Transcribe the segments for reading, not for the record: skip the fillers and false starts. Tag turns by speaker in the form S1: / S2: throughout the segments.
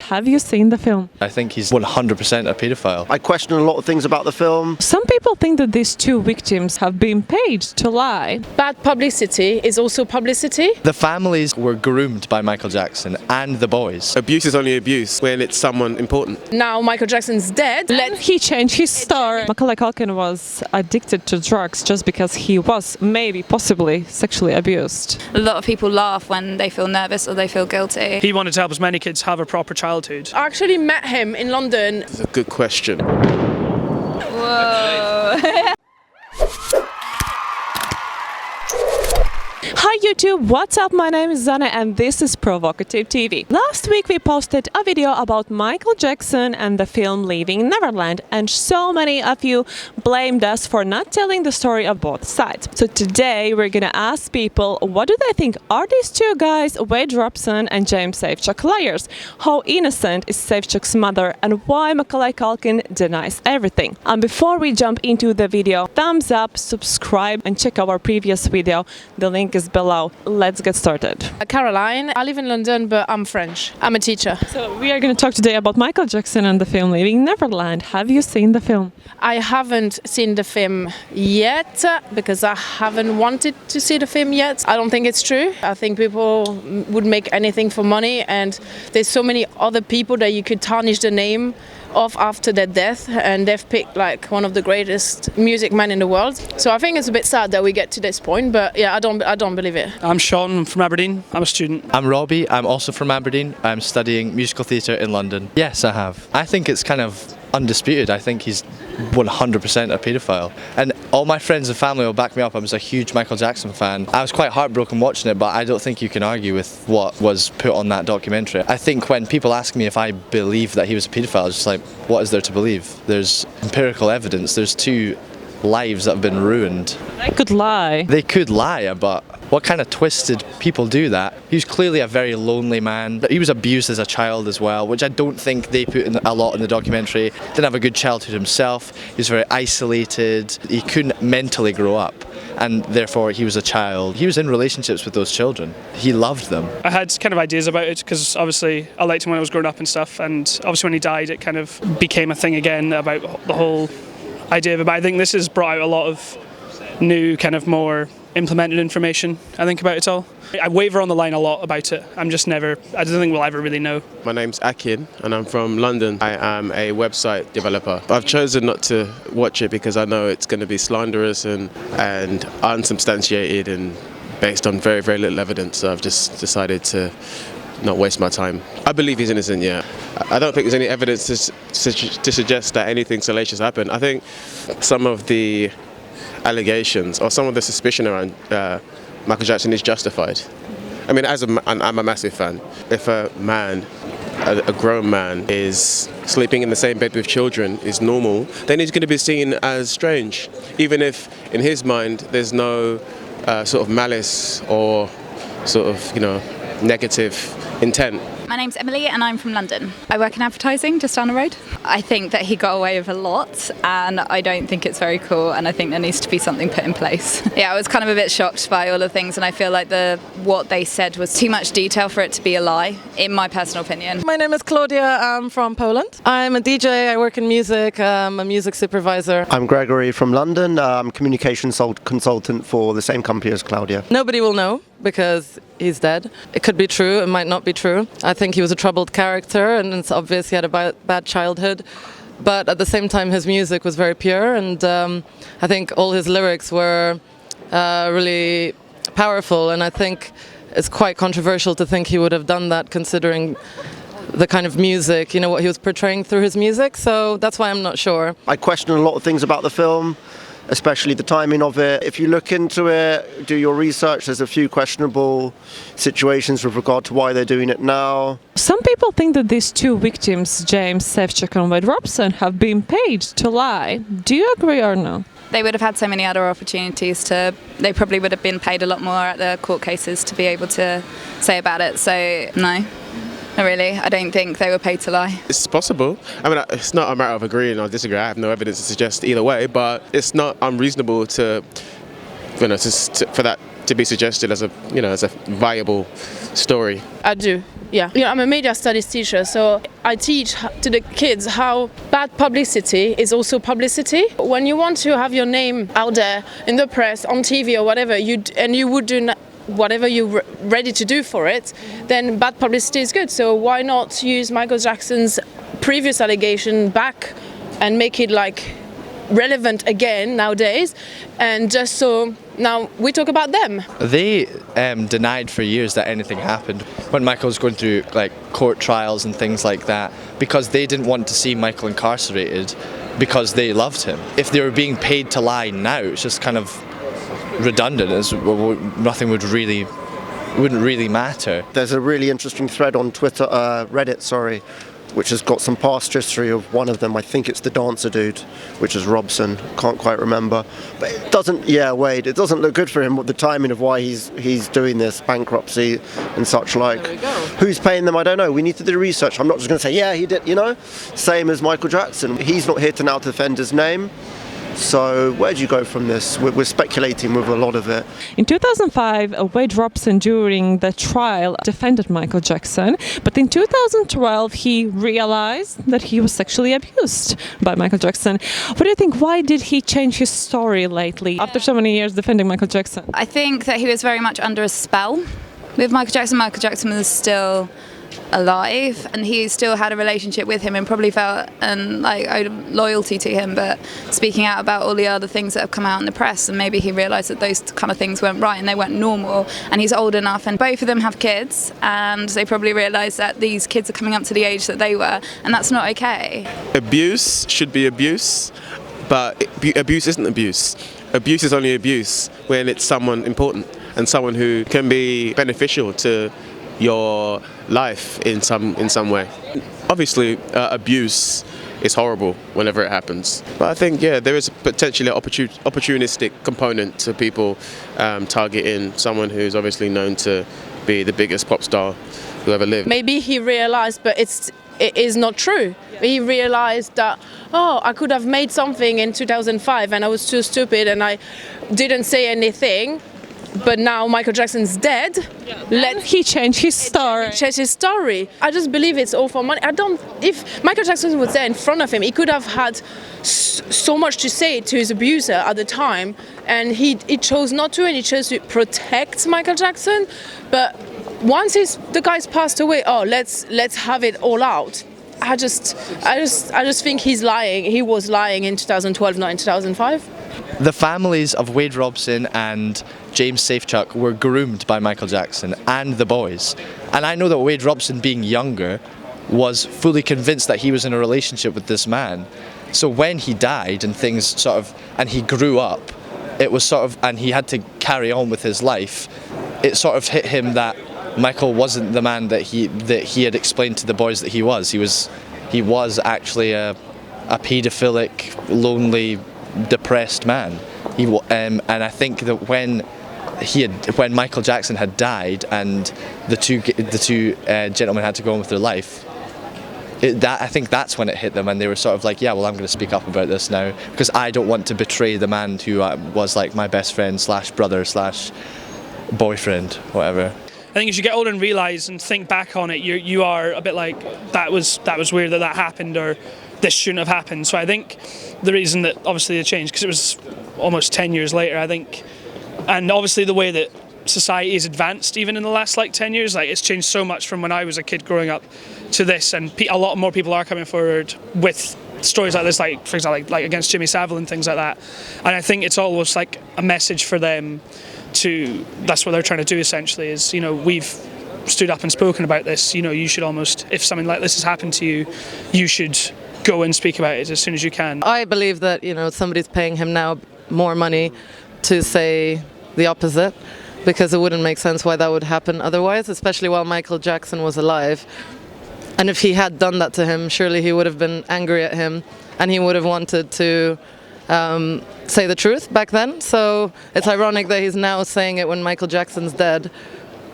S1: Have you seen the film?
S2: I think he's 100% a paedophile.
S3: I question a lot of things about the film.
S1: Some people think that these two victims have been paid to lie.
S4: Bad publicity is also publicity.
S2: The families were groomed by Michael Jackson and the boys.
S5: Abuse is only abuse when it's someone important.
S4: Now Michael Jackson's dead.
S1: He changed his story. Macaulay Culkin was addicted to drugs just because he was maybe possibly sexually abused.
S6: A lot of people laugh when they feel nervous or they feel guilty.
S7: He wanted to help as many kids have a proper childhood.
S4: I actually met him in London.
S5: It's a good question.
S6: Whoa.
S1: Hi YouTube, what's up? My name is Zane and this is Provocative TV. Last week we posted a video about Michael Jackson and the film Leaving Neverland, and so many of you blamed us for not telling the story of both sides. So today we're gonna ask people, what do they think? Are these two guys, Wade Robson and James Safechuck, liars? How innocent is Safechuck's mother, and why Macaulay Culkin denies everything? And before we jump into the video, thumbs up, subscribe and check out our previous video. The link is below. Let's get started.
S4: Caroline, I live in London, but I'm French. I'm a teacher.
S1: So we are going to talk today about Michael Jackson and the film Leaving Neverland. Have you seen the film?
S4: I haven't seen the film yet because I haven't wanted to see the film yet. I don't think it's true. I think people would make anything for money, and there's so many other people that you could tarnish the name of after their death, and they've picked like one of the greatest music men in the world. So I think it's a bit sad that we get to this point, but yeah, I don't believe it.
S7: I'm Sean, I'm from Aberdeen, I'm a student.
S2: I'm Robbie, I'm also from Aberdeen. I'm studying musical theatre in London. Yes, I have. I think it's kind of undisputed. I think he's 100% a paedophile. And all my friends and family will back me up. I was a huge Michael Jackson fan. I was quite heartbroken watching it, but I don't think you can argue with what was put on that documentary. I think when people ask me if I believe that he was a paedophile, it's just like, what is there to believe? There's empirical evidence. There's two lives that have been ruined.
S1: They could lie.
S2: They could lie, but what kind of twisted people do that? He was clearly a very lonely man. He was abused as a child as well, which I don't think they put in a lot in the documentary. Didn't have a good childhood himself. He was very isolated. He couldn't mentally grow up, and therefore he was a child. He was in relationships with those children. He loved them.
S7: I had kind of ideas about it because obviously I liked him when I was growing up and stuff, and obviously when he died it kind of became a thing again about the whole idea of it. But I think this has brought out a lot of new kind of more implemented information, I think, about it all. I waver on the line a lot about it. I don't think we'll ever really know.
S5: My name's Akin and I'm from London. I am a website developer. I've chosen not to watch it because I know it's going to be slanderous and unsubstantiated and based on very, very little evidence. So I've just decided to not waste my time. I believe he's innocent, yeah. I don't think there's any evidence to suggest that anything salacious happened. I think some of the allegations or some of the suspicion around Michael Jackson is justified. I mean, I'm a massive fan. If a man, a grown man, is sleeping in the same bed with children is normal, then he's going to be seen as strange, even if in his mind there's no sort of malice or sort of, negative intent.
S6: My name's Emily and I'm from London. I work in advertising just down the road. I think that he got away with a lot and I don't think it's very cool, and I think there needs to be something put in place. Yeah, I was kind of a bit shocked by all the things, and I feel like what they said was too much detail for it to be a lie, in my personal opinion.
S8: My name is Claudia, I'm from Poland. I'm a DJ, I work in music, I'm a music supervisor.
S3: I'm Gregory from London. I'm communications consultant for the same company as Claudia.
S8: Nobody will know because he's dead. It could be true, it might not be true. I think he was a troubled character and it's obvious he had a bad childhood, but at the same time his music was very pure, and I think all his lyrics were really powerful, and I think it's quite controversial to think he would have done that considering the kind of music, what he was portraying through his music, so that's why I'm not sure.
S3: I question a lot of things about the film, especially the timing of it. If you look into it, do your research, there's a few questionable situations with regard to why they're doing it now.
S1: Some people think that these two victims, James Safechuck and Wade Robson, have been paid to lie. Do you agree or no?
S6: They would have had so many other opportunities they probably would have been paid a lot more at the court cases to be able to say about it, so no. Not really. I don't think they were paid to lie.
S5: It's possible. I mean, it's not a matter of agreeing or disagreeing. I have no evidence to suggest either way, but it's not unreasonable for that to be suggested as a viable story.
S4: I do. Yeah, I'm a media studies teacher, so I teach to the kids how bad publicity is also publicity. When you want to have your name out there in the press, on TV or whatever, you would do whatever you're ready to do for it, then bad publicity is good. So why not use Michael Jackson's previous allegation back and make it like relevant again nowadays, and just so now we talk about them.
S2: They denied for years that anything happened when Michael was going through like court trials and things like that, because they didn't want to see Michael incarcerated because they loved him. If they were being paid to lie now, it's just kind of redundant, as nothing wouldn't really matter.
S3: There's a really interesting thread on Twitter, Reddit, which has got some past history of one of them. I think it's the dancer dude, which is Robson. Can't quite remember. But it doesn't, Wade, it doesn't look good for him with the timing of why he's doing this, bankruptcy and such like.
S8: There we go.
S3: Who's paying them? I don't know. We need to do research. I'm not just going to say, yeah, he did, Same as Michael Jackson. He's not here to now defend his name. So where do you go from this? We're speculating with a lot of it.
S1: In 2005, Wade Robson, during the trial, defended Michael Jackson, but in 2012 he realized that he was sexually abused by Michael Jackson. What do you think? Why did he change his story lately after so many years defending Michael Jackson?
S6: I think that he was very much under a spell with Michael Jackson. Michael Jackson was still alive and he still had a relationship with him and probably felt loyalty to him, but speaking out about all the other things that have come out in the press, and maybe he realised that those kind of things weren't right and they weren't normal, and he's old enough and both of them have kids and they probably realised that these kids are coming up to the age that they were, and that's not okay.
S5: Abuse should be abuse, but abuse isn't abuse. Abuse is only abuse when it's someone important and someone who can be beneficial to your life in some way. Obviously, abuse is horrible whenever it happens. But I think, there is potentially an opportunistic component to people targeting someone who's obviously known to be the biggest pop star who ever lived.
S4: Maybe he realized, but it is not true. He realized that, I could have made something in 2005 and I was too stupid and I didn't say anything. But now Michael Jackson's dead.
S1: He changed his story.
S4: I just believe it's all for money. If Michael Jackson was there in front of him, he could have had so much to say to his abuser at the time, and he chose not to, and he chose to protect Michael Jackson. But once the guy's passed away, let's have it all out. I just think he's lying. He was lying in 2012, not in 2005.
S2: The families of Wade Robson and James Safechuck were groomed by Michael Jackson and the boys. And I know that Wade Robson, being younger, was fully convinced that he was in a relationship with this man. So when he died and and he grew up, and he had to carry on with his life, it sort of hit him that Michael wasn't the man that he had explained to the boys that he was. He was actually a paedophilic, lonely, depressed man. And I think that when Michael Jackson had died and the two gentlemen had to go on with their life, I think that's when it hit them, and they were sort of like, I'm going to speak up about this now because I don't want to betray the man who was like my best friend / brother / boyfriend, whatever.
S7: I think as you get older and realise and think back on it, you are a bit like, that was weird that happened, or this shouldn't have happened. So I think the reason that obviously they changed, because it was almost 10 years later, I think, and obviously the way that society has advanced even in the last 10 years, it's changed so much from when I was a kid growing up to this, and a lot more people are coming forward with stories like this, for example, like against Jimmy Savile and things like that. And I think it's almost like a message for them that's what they're trying to do essentially, is, we've stood up and spoken about this, you should almost, if something like this has happened to you, you should go and speak about it as soon as you can.
S8: I believe that, somebody's paying him now more money to say the opposite, because it wouldn't make sense why that would happen otherwise, especially while Michael Jackson was alive. And if he had done that to him, surely he would have been angry at him and he would have wanted to say the truth back then. So it's ironic that he's now saying it when Michael Jackson's dead.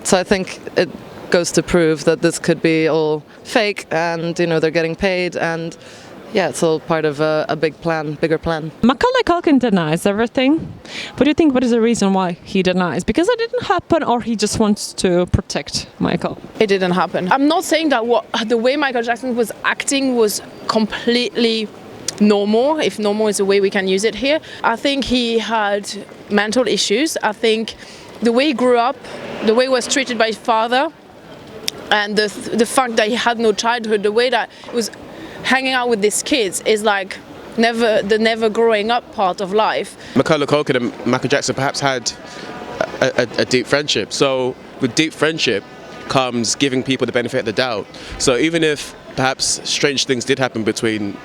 S8: So I think it goes to prove that this could be all fake, and they're getting paid, and yeah, it's all part of a bigger plan.
S1: Macaulay Culkin denies everything. What do you think? What is the reason why he denies? Because it didn't happen, or he just wants to protect Michael?
S4: It didn't happen. I'm not saying that the way Michael Jackson was acting was completely normal, if normal is a way we can use it here. I think he had mental issues. I think the way he grew up, the way he was treated by his father, and the fact that he had no childhood, the way that he was hanging out with these kids is like the never growing up part of life.
S5: Macaulay Culkin and Michael Jackson perhaps had a deep friendship. So with deep friendship comes giving people the benefit of the doubt. So even if perhaps strange things did happen between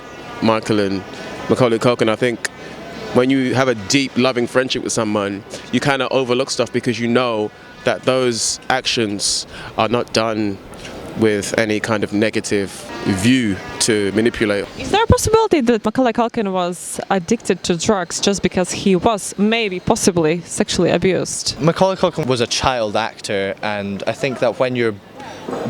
S5: Michael and Macaulay Culkin, I think when you have a deep loving friendship with someone, you kind of overlook stuff because you know that those actions are not done with any kind of negative view to manipulate.
S1: Is there a possibility that Macaulay Culkin was addicted to drugs just because he was maybe, possibly, sexually abused?
S2: Macaulay Culkin was a child actor, and I think that when you're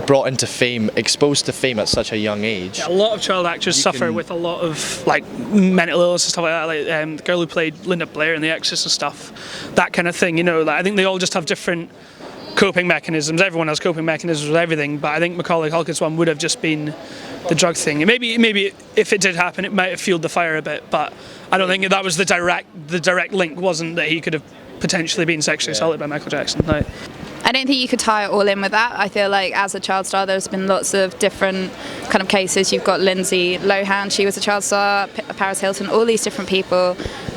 S2: brought into fame, exposed to fame at such a young age.
S7: Yeah, a lot of child actors suffer with a lot of like mental illness and stuff like that. Like the girl who played Linda Blair in The Exorcist and stuff, that kind of thing. You know, like, I think they all just have different coping mechanisms. Everyone has coping mechanisms with everything, but I think Macaulay Culkin's one would have just been the drug thing. And maybe if it did happen, it might have fueled the fire a bit. But I don't think that was the direct link. Wasn't that he could have potentially been sexually assaulted by Michael Jackson? Like,
S6: I don't think you could tie it all in with that. I feel like as a child star, there's been lots of different kind of cases. You've got Lindsay Lohan, she was a child star, Paris Hilton, all these different people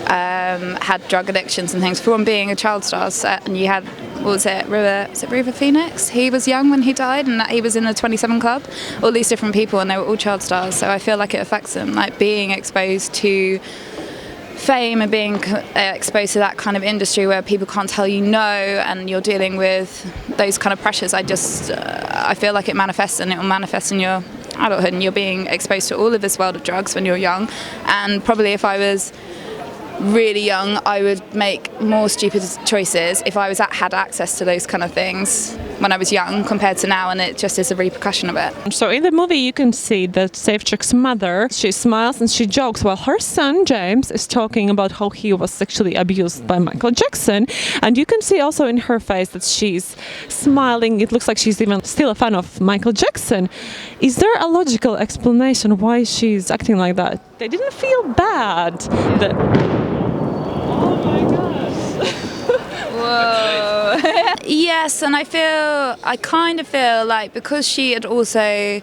S6: had drug addictions and things from being a child star. And you had, what was it River Phoenix? He was young when he died, and he was in the 27 Club. All these different people, and they were all child stars. So I feel like it affects them, like being exposed to fame and being exposed to that kind of industry where people can't tell you no, and you're dealing with those kind of pressures. I feel like it manifests, and it will manifest in your adulthood, and you're being exposed to all of this world of drugs when you're young. And probably if I was really young, I would make more stupid choices if I had access to those kind of things when I was young compared to now, and it just is a repercussion of it.
S1: So in the movie you can see that Safechuck's mother, she smiles and she jokes while her son James is talking about how he was sexually abused by Michael Jackson, and you can see also in her face that she's smiling. It looks like she's even still a fan of Michael Jackson. Is there a logical explanation why she's acting like that? They didn't feel bad that...
S6: Whoa. Yes, and I kind of feel like because she had also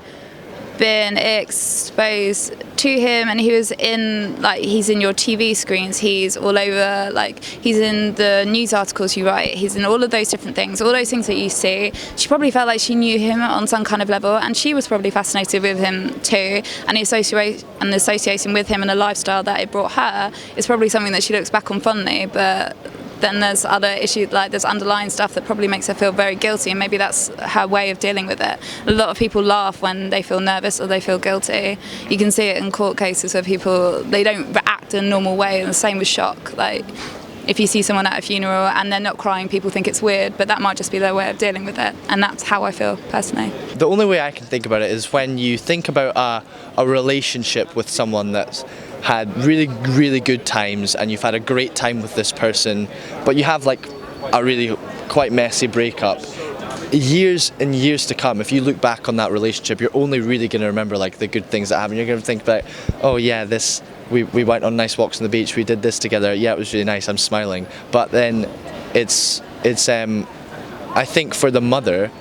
S6: been exposed to him, and he was in, like, he's in your TV screens, he's all over, like, he's in the news articles you write, he's in all of those different things, all those things that you see. She probably felt like she knew him on some kind of level, and she was probably fascinated with him too, and the association with him and the lifestyle that it brought her is probably something that she looks back on fondly. But then there's other issues, like there's underlying stuff that probably makes her feel very guilty, and maybe that's her way of dealing with it. A lot of people laugh when they feel nervous or they feel guilty. You can see it in court cases where people, they don't react in a normal way, and the same with shock. Like, if you see someone at a funeral and they're not crying, people think it's weird, but that might just be their way of dealing with it, and that's how I feel personally.
S2: The only way I can think about it is when you think about a relationship with someone that's had really, really good times, and you've had a great time with this person, but you have like a really quite messy breakup. Years and years to come, if you look back on that relationship, you're only really going to remember like the good things that happened. You're going to think about, oh yeah, we went on nice walks on the beach, we did this together, yeah, it was really nice, I'm smiling. But then it's I think for the mother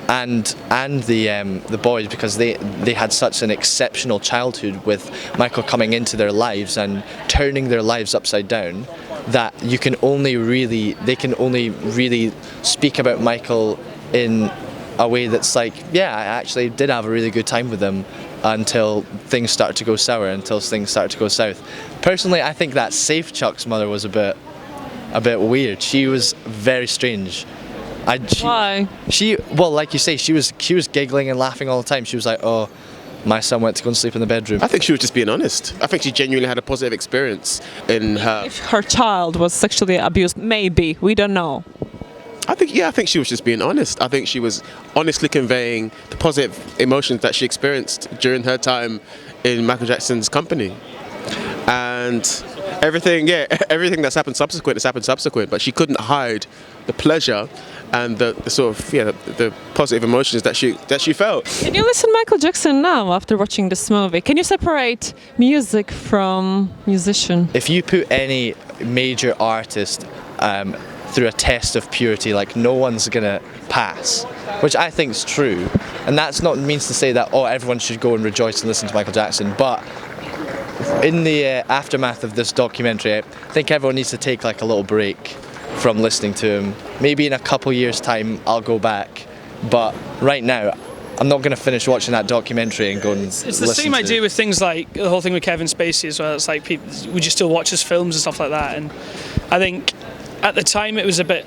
S2: and the boys, because they had such an exceptional childhood with Michael coming into their lives and turning their lives upside down, that they can only really speak about Michael in a way that's like, yeah, I actually did have a really good time with him until things started to go sour, until things started to go south. Personally, I think that Safechuck's mother was a bit weird. She was very strange.
S1: Why?
S2: Well, like you say, she was giggling and laughing all the time. She was like, oh, my son went to go and sleep in the bedroom.
S5: I think she was just being honest. I think she genuinely had a positive experience in her.
S1: If her child was sexually abused, maybe, we don't know.
S5: I think she was just being honest. I think she was honestly conveying the positive emotions that she experienced during her time in Michael Jackson's company. And everything that's happened subsequent has happened subsequent, but she couldn't hide the pleasure and the sort of the positive emotions that she felt.
S1: Can you listen to Michael Jackson now after watching this movie? Can you separate music from musician?
S2: If you put any major artist through a test of purity, like, no one's gonna pass, which I think is true. And that's not means to say that everyone should go and rejoice and listen to Michael Jackson, but in the aftermath of this documentary, I think everyone needs to take like a little break from listening to him. Maybe in a couple years' time I'll go back, but right now I'm not going to finish watching that documentary and go and
S7: It's the same idea with things like the whole thing with Kevin Spacey as well. It's like, would you still watch his films and stuff like that? And I think at the time it was a bit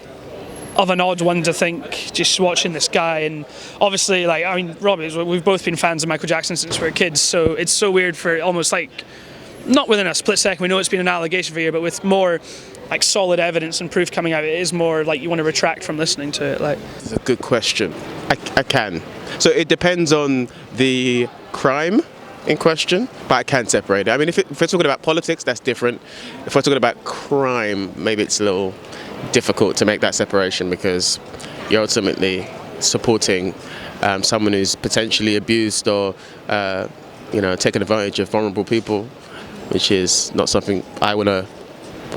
S7: of an odd one to think, just watching this guy. And obviously, like, I mean, Robbie, we've both been fans of Michael Jackson since we were kids, so it's so weird for almost like, not within a split second, we know it's been an allegation for a year, but with more like solid evidence and proof coming out, it is more like you want to retract from listening to it. Like,
S5: It's a good question. I can. So it depends on the crime in question, but I can separate it. I mean, if we're talking about politics, that's different. If we're talking about crime, maybe it's a little difficult to make that separation, because you're ultimately supporting someone who's potentially abused or taken advantage of vulnerable people, which is not something I want to,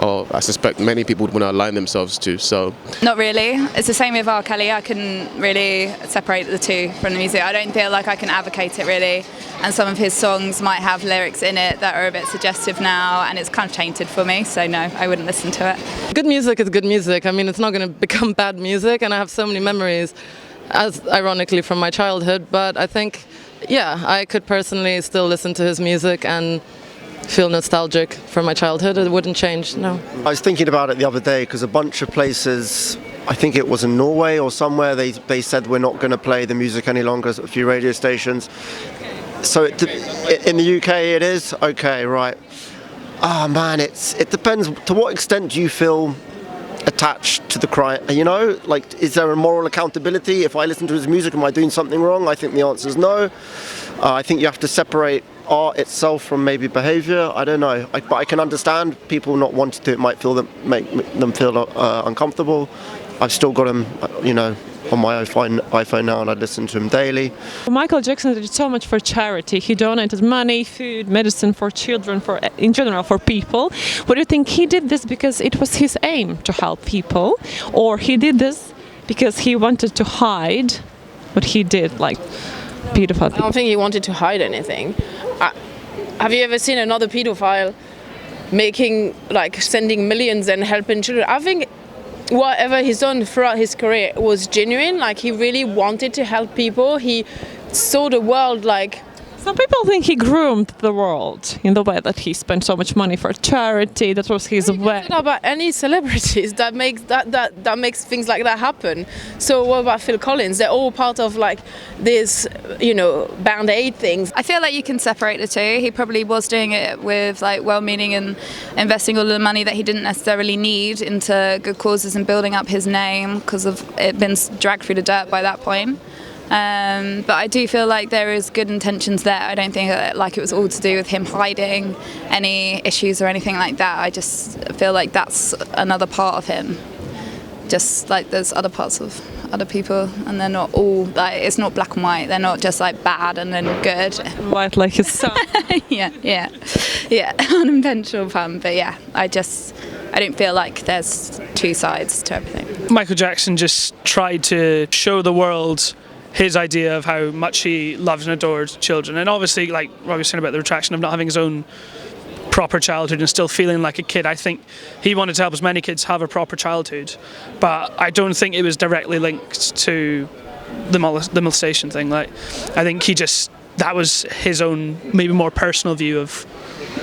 S5: or I suspect many people would want to align themselves to. So
S6: Not really. It's the same with R. Kelly. I couldn't really separate the two from the music. I don't feel like I can advocate it really. And some of his songs might have lyrics in it that are a bit suggestive now, and it's kind of tainted for me. So no, I wouldn't listen to it.
S8: Good music is good music. I mean, it's not going to become bad music, and I have so many memories, as ironically from my childhood. But I think, I could personally still listen to his music and feel nostalgic from my childhood. It wouldn't change, no.
S3: I was thinking about it the other day because a bunch of places, I think it was in Norway or somewhere, they said we're not going to play the music any longer, a few radio stations. So in the UK it is? Okay, right. Ah, man, it depends. To what extent do you feel attached to the crime? Like, is there a moral accountability? If I listen to his music, am I doing something wrong? I think the answer is no. I think you have to separate art itself from maybe behaviour. I don't know, but I can understand people not wanting to. It might make them feel uncomfortable. I've still got him, on my iPhone now, and I listen to him daily.
S1: Michael Jackson did so much for charity. He donated money, food, medicine for children, in general for people. What do you think? He did this because it was his aim to help people, or he did this because he wanted to hide what he did, like pedophile?
S4: I don't think he wanted to hide anything. Have you ever seen another pedophile sending millions and helping children? I think whatever he's done throughout his career was genuine. Like, he really wanted to help people. He saw the world like...
S1: Some people think he groomed the world in the way that he spent so much money for charity. That was his way.
S4: Not about any celebrities that makes things like that happen. So what about Phil Collins? They're all part of like this, Band Aid things.
S6: I feel like you can separate the two. He probably was doing it with like well-meaning and investing all of the money that he didn't necessarily need into good causes and building up his name because of it been dragged through the dirt by that point. But I do feel like there is good intentions there. I don't think like it was all to do with him hiding any issues or anything like that. I just feel like that's another part of him. Just like there's other parts of other people, and they're not all like, it's not black and white. They're not just like bad and then good.
S1: White like his son.
S6: yeah. Unintentional pun, but yeah, I don't feel like there's two sides to everything.
S7: Michael Jackson just tried to show the world his idea of how much he loves and adored children, and obviously, like Robbie was saying about the retraction of not having his own proper childhood and still feeling like a kid, I think he wanted to help as many kids have a proper childhood, but I don't think it was directly linked to the molestation thing. Like, I think that was his own maybe more personal view of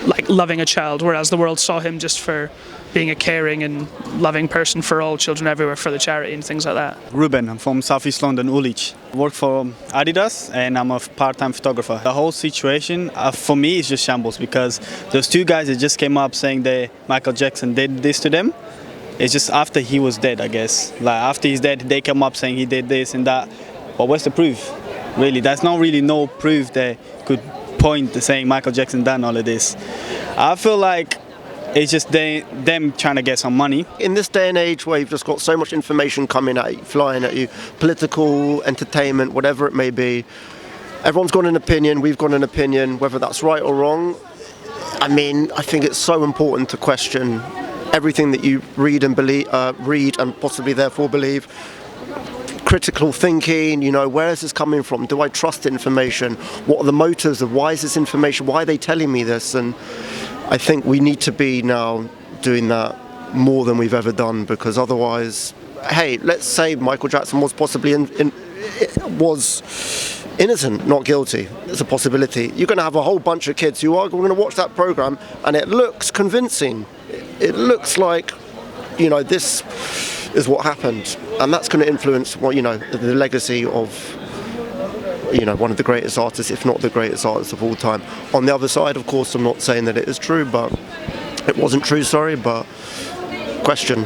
S7: like loving a child, whereas the world saw him just for being a caring and loving person for all children everywhere for the charity and things like that.
S9: Ruben, I'm from Southeast London, Ulic. I work for Adidas and I'm a part-time photographer. The whole situation for me is just shambles, because those two guys that just came up saying that Michael Jackson did this to them, It's just after he was dead, I guess. Like after he's dead, they come up saying he did this and that. But what's the proof? Really, there's not really no proof that could point to saying Michael Jackson done all of this. I feel like it's just them trying to get some money.
S3: In this day and age where you've just got so much information coming at you, flying at you, political, entertainment, whatever it may be, everyone's got an opinion, we've got an opinion, whether that's right or wrong. I mean, I think it's so important to question everything that you read and believe, read and possibly therefore believe. Critical thinking, you know, where is this coming from? Do I trust information? What are the motives of why is this information? Why are they telling me this? And I think we need to be now doing that more than we've ever done, because otherwise, hey, let's say Michael Jackson was possibly was innocent, not guilty. It's a possibility. You're going to have a whole bunch of kids who are going to watch that program, and it looks convincing. It looks like, you know, this is what happened, and that's going to influence, well, you know, the legacy of, you know, one of the greatest artists, if not the greatest artist of all time. On the other side, of course, I'm not saying that it is true, but it wasn't true, sorry, but question.